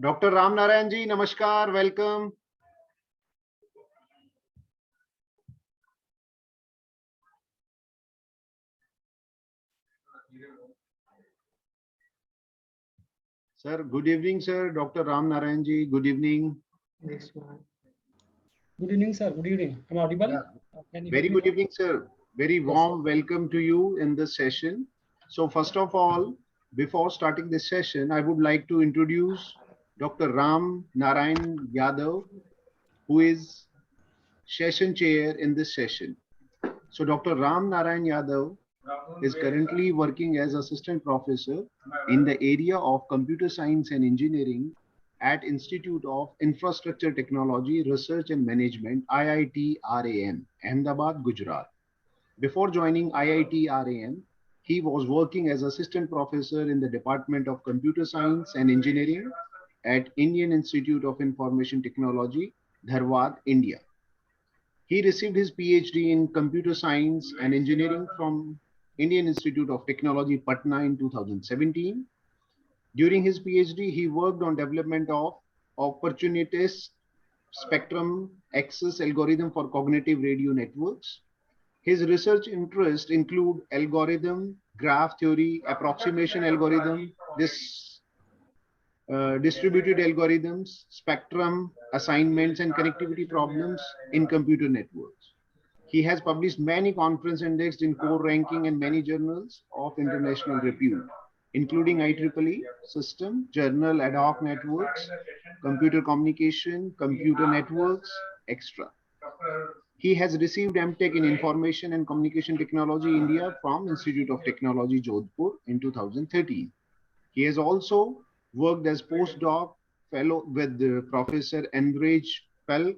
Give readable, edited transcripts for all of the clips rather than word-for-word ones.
Dr. Ram Narayan ji, namaskar, welcome. Sir, good evening, sir. Dr. Ram Narayan ji, good evening. Yes, good evening, sir. Good evening. Am I audible? Yeah. Very good evening, sir. Very warm welcome to you in this session. So first of all, before starting this session, I would like to introduce Dr. Ram Narayan Yadav, who is session chair in this session. So Dr. Ram Narayan Yadav is currently working as assistant professor in the area of computer science and engineering at Institute of Infrastructure Technology, Research and Management, IIT RAM, Ahmedabad, Gujarat. Before joining IIT RAM, he was working as assistant professor in the Department of Computer Science and Engineering at Indian Institute of Information Technology, Dharwad, India. He received his PhD in Computer Science and Engineering from Indian Institute of Technology, Patna in 2017. During his PhD, he worked on development of opportunist spectrum access algorithm for cognitive radio networks. His research interests include algorithm, graph theory, approximation algorithm, distributed algorithms, spectrum assignments, and connectivity problems in computer networks. He has published many conference indexed in core ranking and many journals of international repute, including IEEE, System, Journal Ad hoc Networks, Computer Communication, Computer Networks, etc. He has received MTech in Information and Communication Technology, India from Institute of Technology, Jodhpur in 2013. He has also worked as postdoc fellow with Professor Enrich Pell,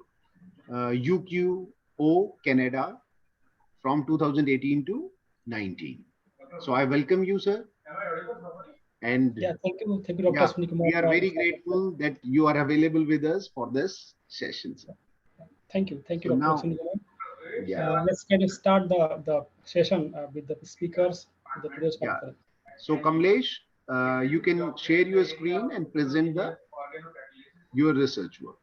UQO, Canada, from 2018 to 19. So I welcome you, sir. And yeah, thank you, Dr. Sunikumar. We are very grateful that you are available with us for this session, sir. Thank you, Dr. Sunikumar. Yeah. Let's kind of start the session with the speakers of the today's conference. So Kamlesh, you can share your screen and present your research work.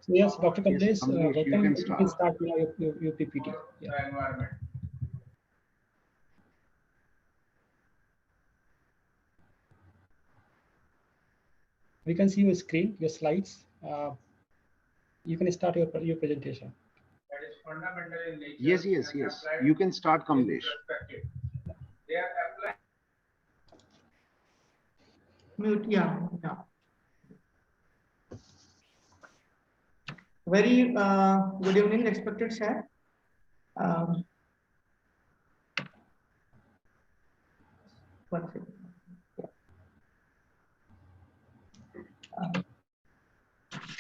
So yes, Dr. Kamlesh, welcome. You can start now your PPT. Yeah. We can see your screen, your slides. You can start your presentation. That is fundamental in nature. Yes. You can start, Kamlesh. They are applied. Mute, yeah. Very good evening, respected sir. One second.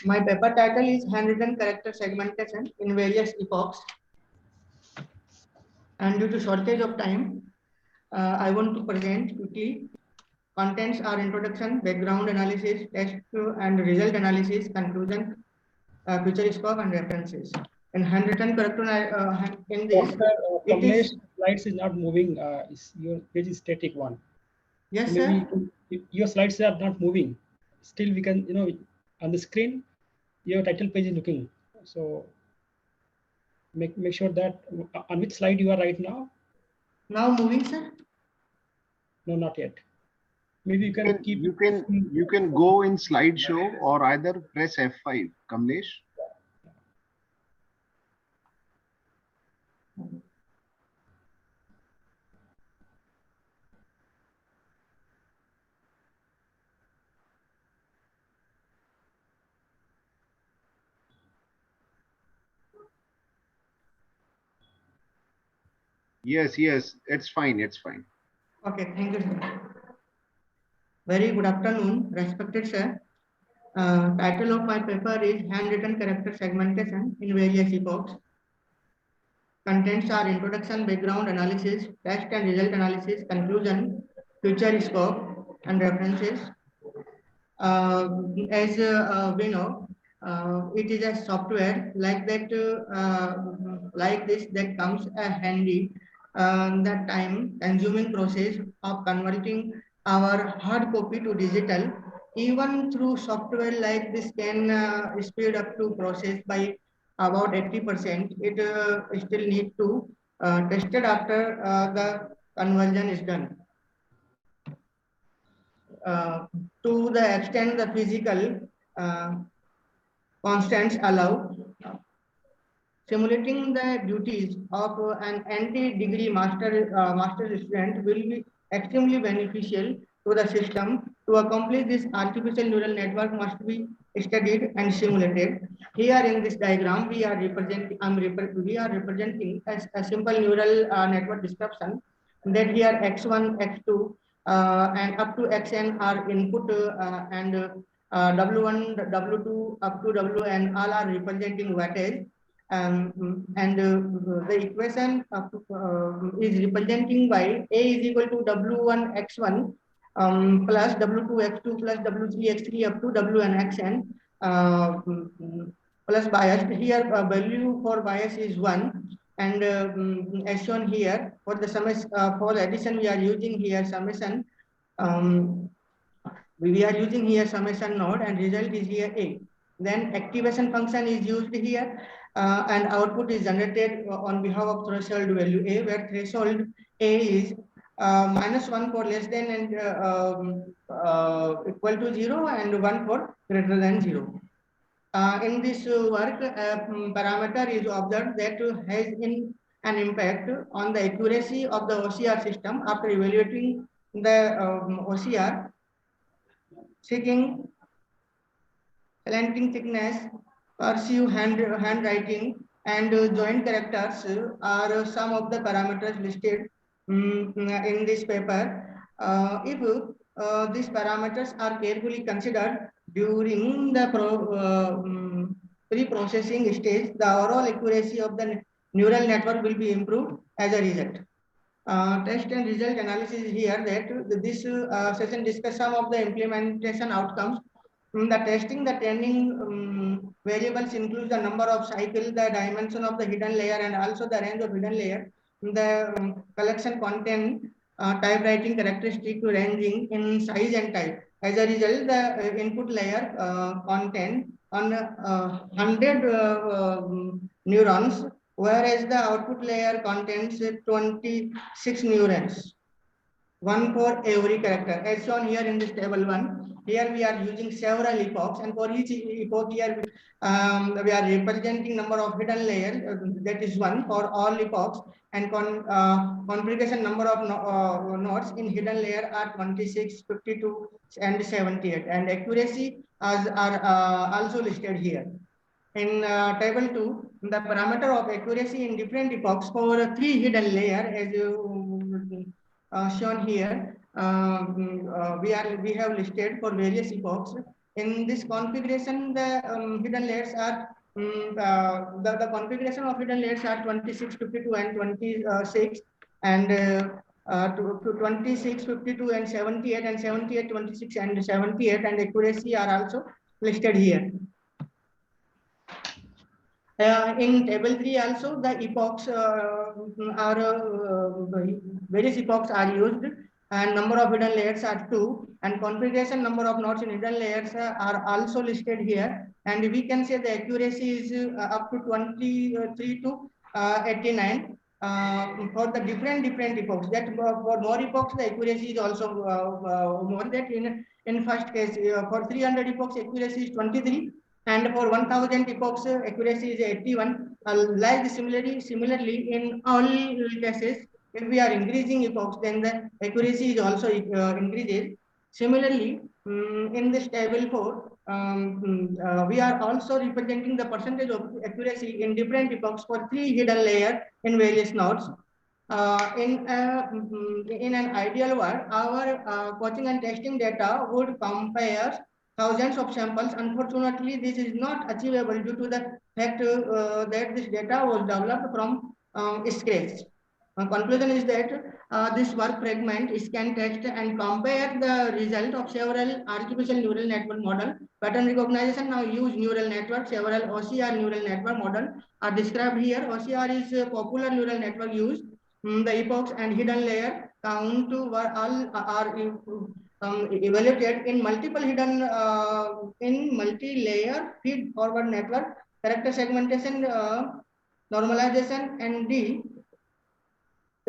My paper title is Handwritten Character Segmentation in Various Epochs. And due to shortage of time, I want to present quickly. Contents are introduction, background analysis, text and result analysis, conclusion, future scope and references. And handwritten character in this. Kamlesh, slides is not moving. Your page is static one. Yes, so maybe sir. Your slides are not moving. Still, we can, on the screen, your title page is looking. So make sure that on which slide you are right now. Now moving, sir. No, not yet. Maybe you can keep. You can go in slideshow or either press F5, Kamlesh. Yes, it's fine. Okay, thank you, sir. Very good afternoon, respected sir. Title of my paper is Handwritten Character Segmentation in Various Epochs. Contents are introduction, background analysis, test and result analysis, conclusion, future scope, and references. As we know, it is a software like that, like this, that comes handy that time consuming process of converting our hard copy to digital. Even through software like this can speed up to process by about 80%. It still need to tested after the conversion is done. To the extent the physical constants allow, simulating the duties of an anti-degree master student will be extremely beneficial to the system. To accomplish this, artificial neural network must be studied and simulated. Here in this diagram, we are representing a simple neural network description, that here x1, x2, and up to xn are input, and w1, w2 up to wn all are representing wattage. And the equation is representing by A is equal to W1 X1 plus W2 X2 plus W3 X3 up to Wn Xn plus bias. Here value for bias is 1, and as shown here for the summation, for addition we are using here summation. We are using here summation node, and result is here A. Then activation function is used here, and output is generated on behalf of threshold value A, where threshold A is -1 for less than and equal to 0, and 1 for greater than 0. In this work, parameter is observed that has an impact on the accuracy of the OCR system. After evaluating the OCR, seeking slanting thickness, cursive handwriting, and joint characters are some of the parameters listed in this paper. If these parameters are carefully considered during the pre-processing stage, the overall accuracy of the neural network will be improved as a result. Test and result analysis here, that this session discuss some of the implementation outcomes. The testing, the training variables includes the number of cycles, the dimension of the hidden layer, and also the range of hidden layer, the collection content, type writing characteristic ranging in size and type. As a result, the input layer content on 100 neurons, whereas the output layer contains 26 neurons, one for every character, as shown here in this table 1. Here we are using several epochs, and for each epoch here we are representing number of hidden layers, that is 1 for all epochs, and configuration number of nodes in hidden layer are 26, 52, and 78, and accuracy are also listed here. In table 2, the parameter of accuracy in different epochs for 3 hidden layer, as shown here, we have listed for various epochs. In this configuration, the hidden layers are the configuration of hidden layers are 26, 52, and 26, and to 26, 52, and 78, and 78, 26, and 78, and accuracy are also listed here. In table 3 also, the epochs various epochs are used, and number of hidden layers are 2, and configuration number of nodes in hidden layers are also listed here, and we can say the accuracy is up to 23 to 89 for the different epochs. That for more epochs the accuracy is also more. That in first case for 300 epochs accuracy is 23, and for 1000 epochs accuracy is 81. Like similarly in all cases, if we are increasing epochs, then the accuracy is also increases. Similarly, in this table 4, we are also representing the percentage of accuracy in different epochs for 3 hidden layers in various nodes. In an ideal world, our coaching and testing data would compare thousands of samples. Unfortunately, this is not achievable due to the fact that this data was developed from scratch. Conclusion is that this work fragment scan text and compare the result of several artificial neural network model. Pattern recognition now use neural network. Several OCR neural network model are described here. OCR is a popular neural network used. The epochs and hidden layer count to all are evaluated in multiple hidden in multi-layer feed forward network. Character segmentation, normalization, and the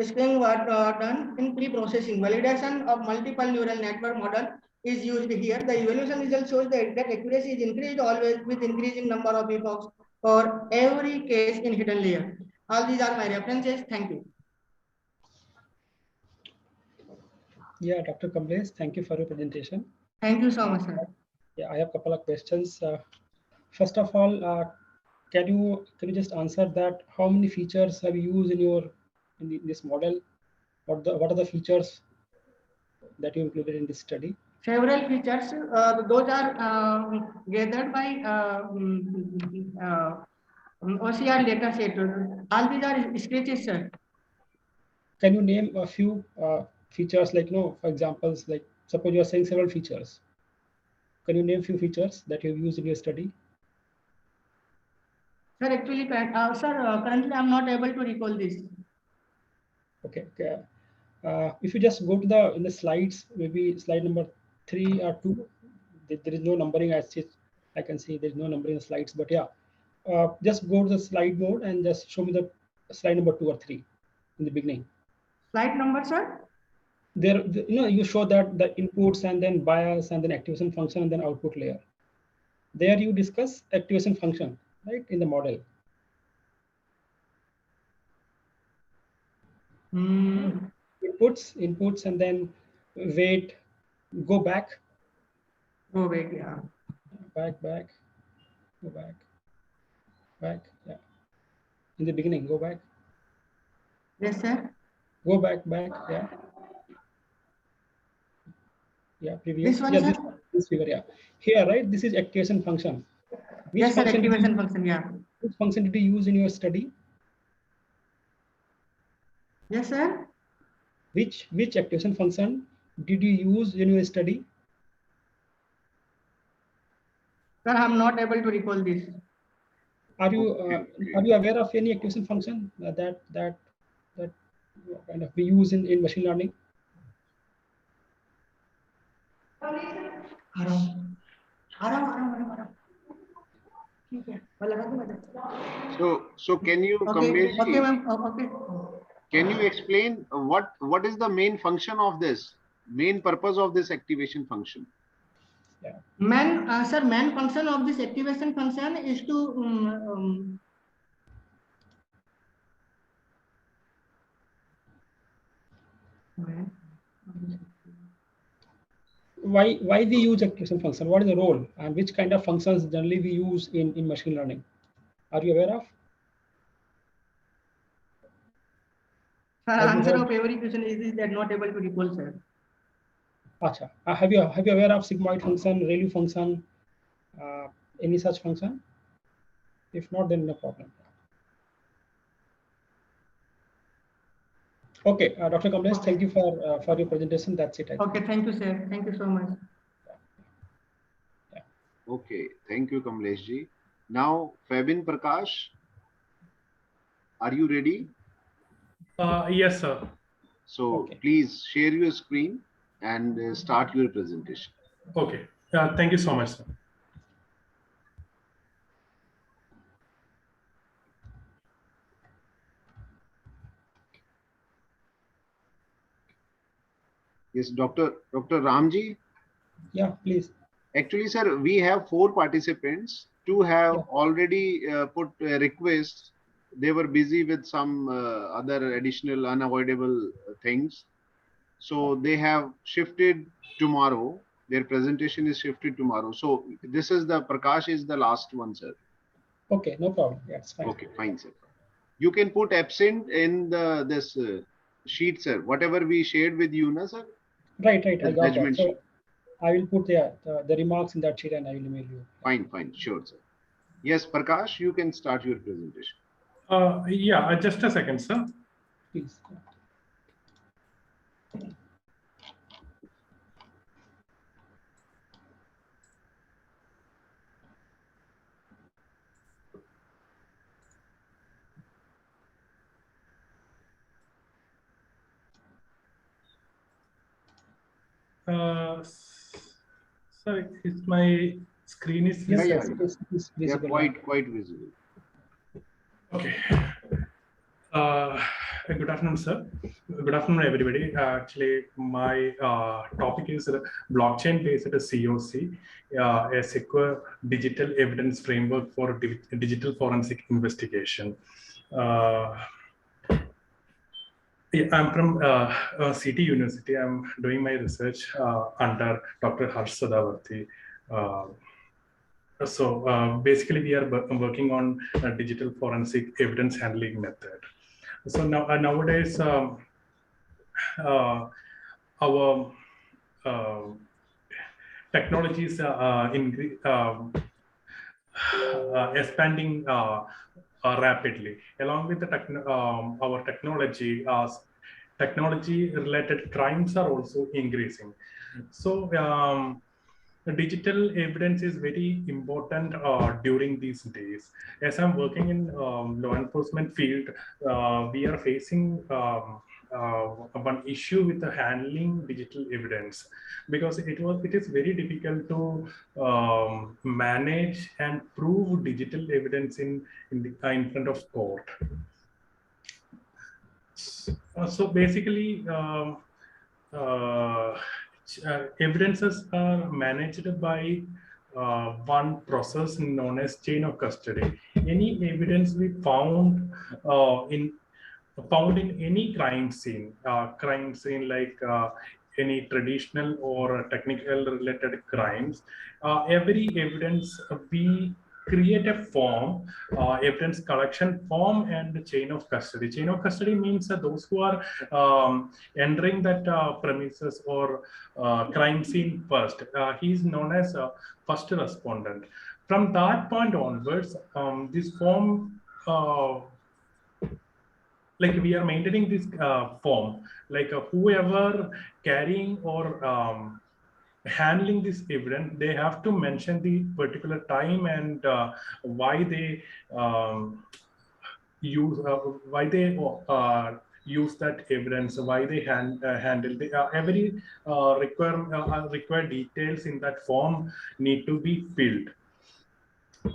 screening were done in pre-processing. Validation of multiple neural network model is used here. The evaluation result shows that accuracy is increased always with increasing number of epochs for every case in hidden layer. All these are my references. Thank you. Yeah, Dr. Kamlesh, thank you for your presentation. Thank you so much, sir. Yeah, I have a couple of questions. First of all, can you just answer that? How many features have you used in this model? What are the features that you included in this study? Several features. Those are gathered by OCR data set. All these are scratches, sir. Can you name a few features, like, for examples, like suppose you are saying several features. Can you name few features that you have used in your study? Sir, actually, currently I'm not able to recall this. Okay. If you just go to in the slides, maybe slide number 3 or 2, there is no numbering as such. I can see there's no numbering in the slides, but yeah, just go to the slide mode and just show me the slide number 2 or 3 in the beginning. Slide number, sir? There, you show that the inputs and then bias and then activation function and then output layer. There you discuss activation function, right, in the model. Inputs and then wait, go back. Go back, yeah. Back, go back, yeah. In the beginning, go back. Yes, sir. Go back, yeah. Yeah, previous. This one, yeah, sir? this figure, yeah. Here, right, this is activation function. Which yes, sir, function activation function, yeah. Which function did you use in your study? Yes, sir. Which activation function did you use in your study? Sir, I'm not able to recall this. Are you aware of any activation function that kind of we use in machine learning? So can you, okay, Kamlesh ji, ma'am. Okay. can you explain what is the main function of this, main purpose of this activation function? Yeah. Sir, main function of this activation function is to why we use activation function? What is the role and which kind of functions generally we use in machine learning? Are you aware of? Sir, answer of every question is that not able to recall, sir. Acha. Have you aware of sigmoid function, ReLU function, any such function? If not, then no problem. Okay, Dr. Kamlesh, Okay. thank you for your presentation. That's it. Okay, thank you, sir. Thank you so much. Yeah. Okay, thank you, Kamlesh ji. Now, Fabin Prakash, are you ready? Yes, sir. So Okay. please share your screen and start your presentation. Okay. Thank you so much, sir. Yes, Dr. Ramji. Yeah, please. Actually, sir, we have 4 participants. 2 have Yeah. already put requests. They were busy with some other additional unavoidable things. So they have shifted tomorrow. Their presentation is shifted tomorrow. So this is Prakash is the last one, sir. Okay, no problem. Yeah, it's fine. Okay, fine, sir. You can put absent in this sheet, sir. Whatever we shared with you, na, sir? Right. I got that. Judgment So sheet. I will put the remarks in that sheet and I will email you. Fine, sure, sir. Yes, Prakash, you can start your presentation. Yeah, just a second, sir. Please. Sorry, is my screen is Yes, Yeah, yes, it's yeah, visible. quite visible. okay. Good afternoon, sir. Good afternoon, everybody. Actually, my topic is blockchain-based COC, a secure digital evidence framework for digital forensic investigation. Yeah, I'm from City University. I'm doing my research under Dr. Harsh Sadavarthi. Basically, we are working on a digital forensic evidence handling method. So now nowadays, our technologies expanding rapidly. Along with the our technology-related crimes are also increasing. So the digital evidence is very important during these days. As I'm working in law enforcement field, we are facing one issue with the handling digital evidence, because it is very difficult to manage and prove digital evidence in front of court. So basically, evidences are managed by one process known as chain of custody. Any evidence we found in any crime scene like any traditional or technical related crimes, every evidence we create a form, evidence collection form and chain of custody. Chain of custody means that those who are entering that premises or crime scene first, he is known as first respondent. From that point onwards, this form like we are maintaining this form, like whoever carrying or handling this evidence, they have to mention the particular time and why they use use that evidence, why they handle the, every required details in that form need to be filled.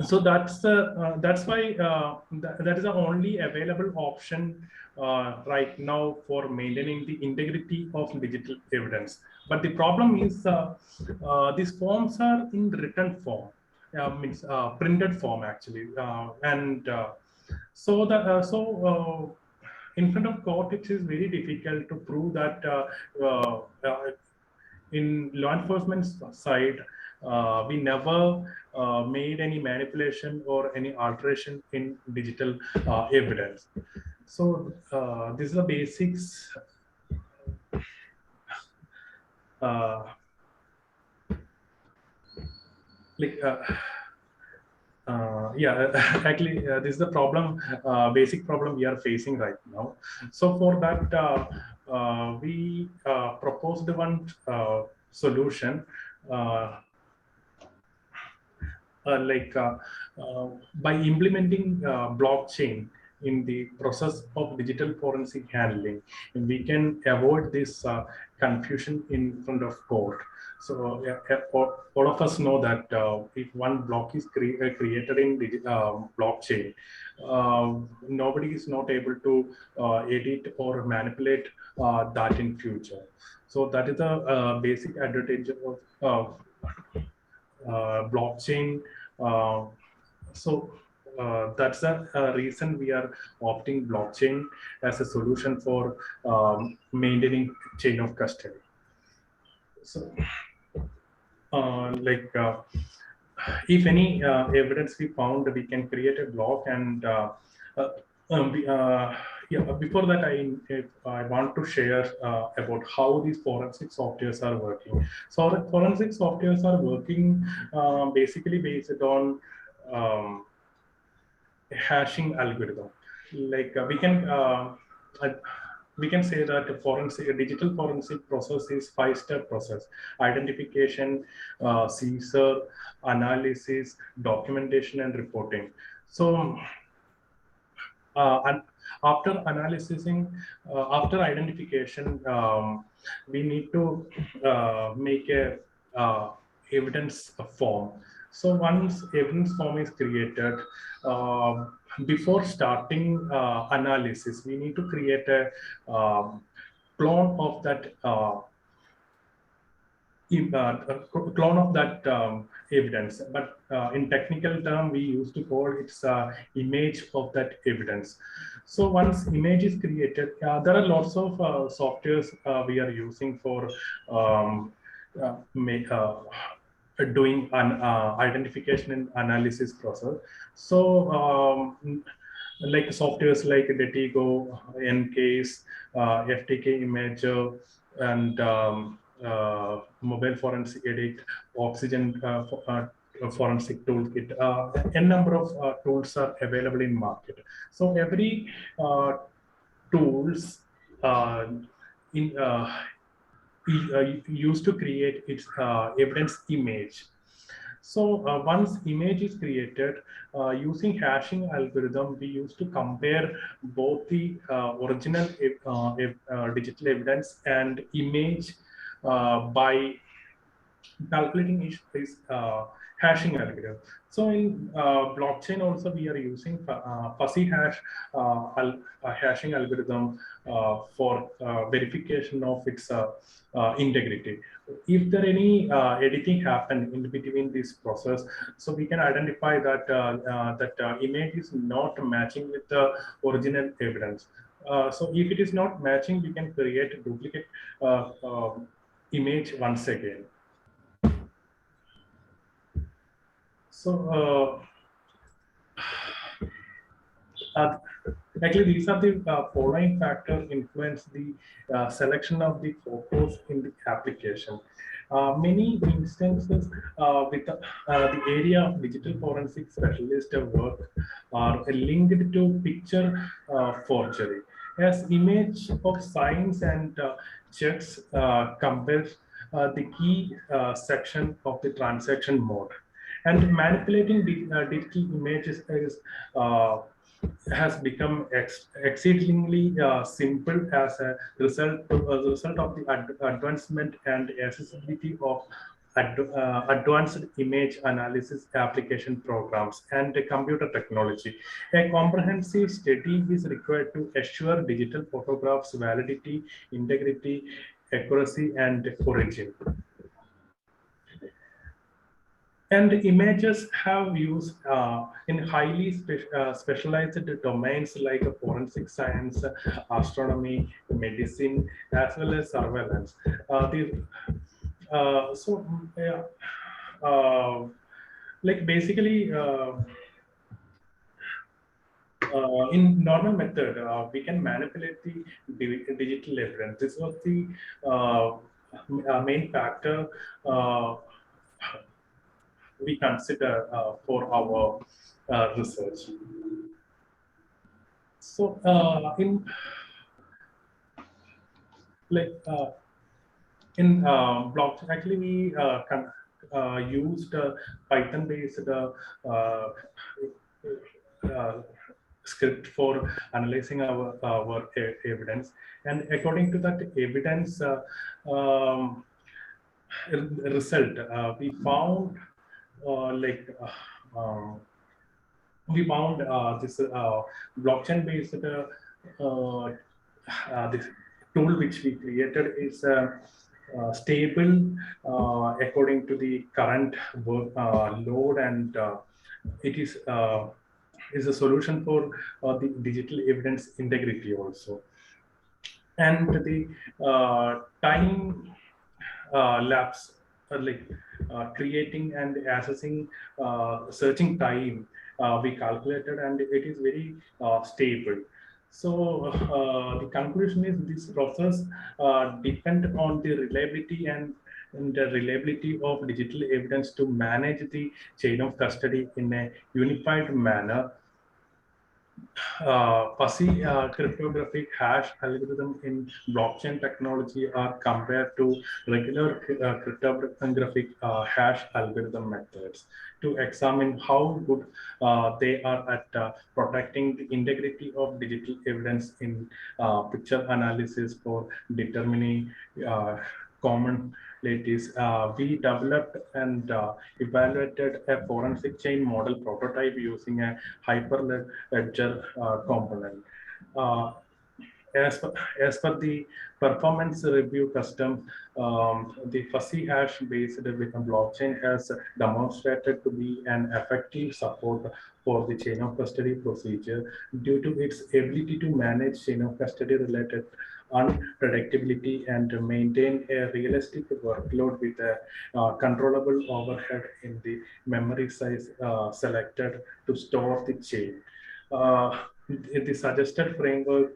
So that's why that is the only available option right now for maintaining the integrity of digital evidence. But the problem is these forms are in written form, means printed form actually, and in front of court it is very difficult to prove that in law enforcement side, we never made any manipulation or any alteration in digital evidence. So this is the basics. Like yeah, actually this is the problem, basic problem we are facing right now. So for that we proposed one solution, by implementing blockchain in the process of digital forensic handling, we can avoid this confusion in front of court. So all of us know that if one block is created in blockchain, nobody is not able to edit or manipulate that in future. So that is the basic advantage of blockchain. That's the reason we are opting blockchain as a solution for maintaining chain of custody. So, if any evidence we found, we can create a block and yeah. Before that, I want to share about how these forensic softwares are working. So the forensic softwares are working basically based on hashing algorithm. like we can say that a digital forensic process is 5-step process: identification, seizure, analysis, documentation, and reporting. So and after analyzing, after identification, we need to make a evidence form. So once evidence form is created, uh, before starting analysis, we need to create a clone of that clone of that evidence, but in technical term we used to call it's image of that evidence. So once image is created, there are lots of softwares we are using for make doing an identification and analysis process. So like softwares like Detigo, Ncase, FTK Imager, and mobile forensic edit, Oxygen forensic toolkit. A number of tools are available in market. So every tools in used to create its evidence image. So once image is created, using hashing algorithm, we used to compare both the original digital evidence and image by calculating is hashing algorithm. So in blockchain also we are using fuzzy hash hashing algorithm for verification of its integrity. If there any editing happened in between this process, so we can identify that image is not matching with the original evidence. So if it is not matching, we can create a duplicate image once again. So actually, these are the following factors influence the selection of the photos in the application. Many instances with the area of digital forensic specialist work are linked to picture forgery, as image of signs and checks compares the key section of the transaction mode. And manipulating digital images has become exceedingly simple as a result of the advancement and accessibility of advanced image analysis application programs and computer technology. A comprehensive study is required to assure digital photographs validity, integrity, accuracy, and origin. And images have used in highly specialized domains like forensic science, astronomy, medicine, as well as surveillance. Yeah, like basically, in normal method, we can manipulate the digital evidence. This was the main factor we consider for our research. So in like blockchain, actually we used Python-based script for analyzing our evidence, and according to that evidence result, we found we found this blockchain-based this tool which we created is stable according to the current work load, and it is a solution for the digital evidence integrity also. And the time lapse, creating and assessing searching time we calculated, and it is very stable. So the conclusion is this process depends on the reliability and the reliability of digital evidence to manage the chain of custody in a unified manner. fuzzy cryptographic hash algorithm in blockchain technology are compared to regular cryptographic hash algorithm methods to examine how good they are at protecting the integrity of digital evidence in picture analysis for determining commonalities. We developed and evaluated a forensic chain model prototype using a hyperledger component. Uh, as per, as per the performance review custom, the fuzzy hash based blockchain has demonstrated to be an effective support for the chain of custody procedure due to its ability to manage chain of custody related unpredictability and maintain a realistic workload with a controllable overhead in the memory size selected to store the chain. The suggested framework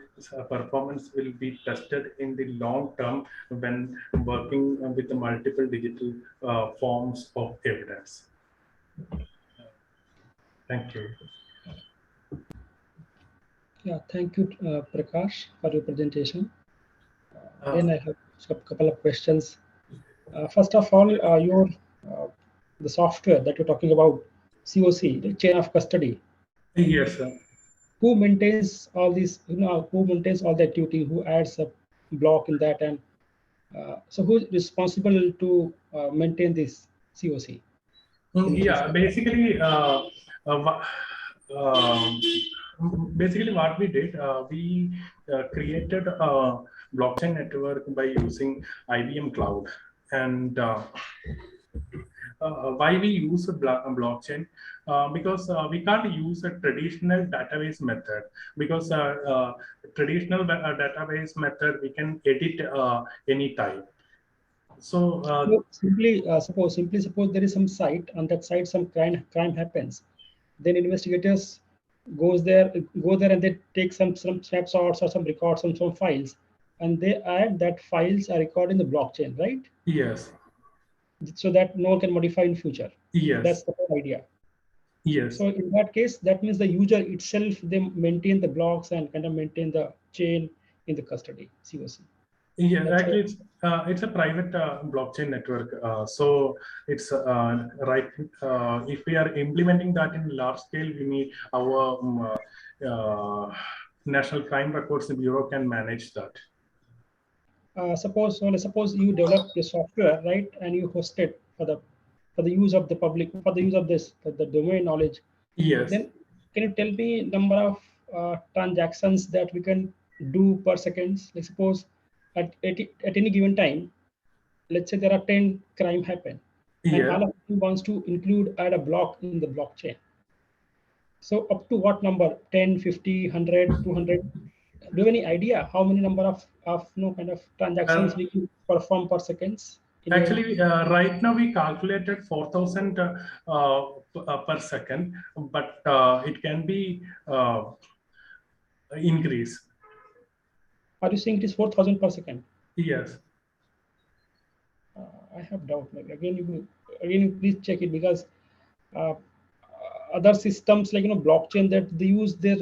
performance will be tested in the long term when working with the multiple digital forms of evidence. Thank you. Yeah, thank you, Prakash, for your presentation. Again, I have a couple of questions. First of all, the software that you're talking about, COC, the chain of custody. Yes, sir. Who maintains all these? Who maintains all the activity? Who adds a block in that? And so, who is responsible to maintain this COC? Yeah, basically, um, basically what we did, we created a blockchain network by using IBM Cloud. And why we use a blockchain? Because we can't use a traditional database method, because traditional database method we can edit any type. So Simply suppose there is some site. On that site, some crime happens. Then investigators go there and they take some snapshots or some records on some files, and they add that files are recorded in the blockchain, right? yes, So that no one can modify in future. yes, That's the whole idea. yes. So in that case, that means the user itself, they maintain the blocks and kind of maintain the chain in the custody COC. Yeah, That's actually, it's a private blockchain network. So it's right. If we are implementing that in large scale, we need our National Crime Records Bureau can manage that. Suppose you develop the software, right, and you host it for the use of the public, for the use of this the domain knowledge. Yes. Then can you tell me number of transactions that we can do per seconds? Like suppose at any given time, let's say there are 10 crime happen, and Yeah. all of you wants to add a block in the blockchain. So up to what number? 10, 50, 100, 200? Do you have any idea how many number of kind of transactions we can perform per seconds? Actually, right now we calculated 4,000 per second, but it can be increased. Are you saying it is 4,000 per second? Yes. I have doubt. Maybe again, please check it, because uh, other systems like blockchain that they use, they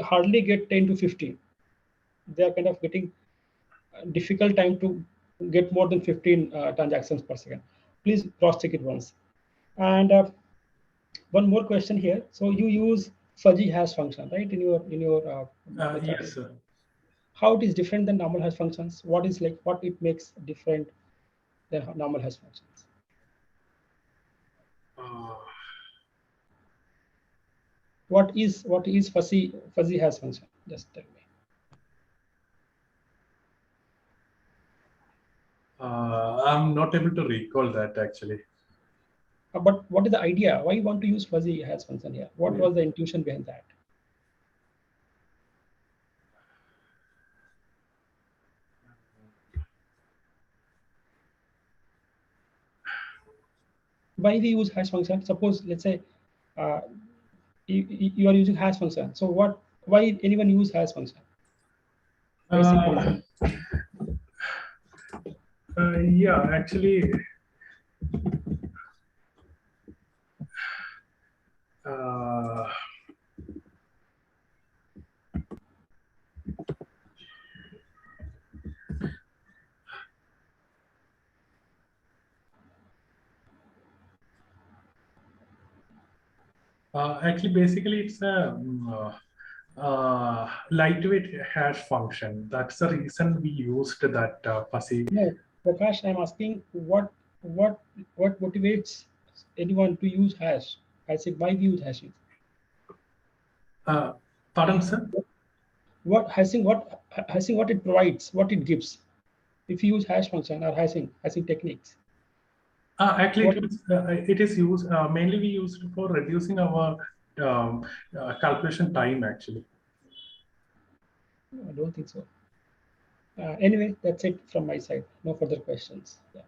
hardly get 10 to 15. They are kind of getting difficult time to get more than 15 transactions per second. Please cross check it once. And one more question here. So you use fuzzy hash function, right, in your Yes, sir. how it is different than normal hash functions? What it makes different than normal hash functions? What is fuzzy hash function? Just tell me. I'm not able to recall that actually. But what is the idea? Why you want to use fuzzy hash function here? What was the intuition behind that? Why we use hash function? Suppose let's say uh, you are using hash function. So why anyone use hash function? Basic reason. Yeah, actually, Actually, basically, it's a lightweight hash function. That's the reason we used that fuzzy. No, Prakash, I'm asking what motivates anyone to use hash? I said why we use hashing? Pardon, sir? What hashing what it provides, what it gives. If you use hash function or hashing techniques. Actually, What it is used mainly we used for reducing our calculation time. Actually, I don't think so. Anyway, that's it from my side. No further questions. Yeah.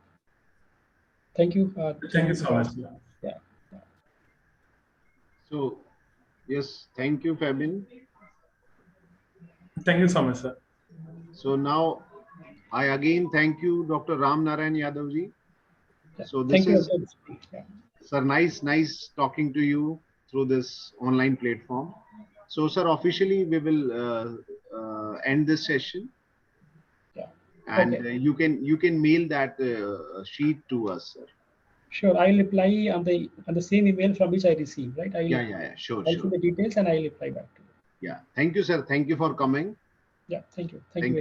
Thank you. thank you so much. Yeah. So, yes, thank you, Fabian. Thank you so much, sir. So now I again thank you, Dr. Ram Narayan Yadavji. Yeah. So this Thank you. is, Yeah. sir, nice talking to you through this online platform. So, sir, officially we will end this session, Yeah. and Okay. you can mail that sheet to us, sir. Sure. I'll reply on the same email from which I received. Right. Yeah, sure, I'll see sure. the details and I'll reply back to you. Yeah, thank you, sir. Thank you for coming. Yeah. Thank you. Thank you.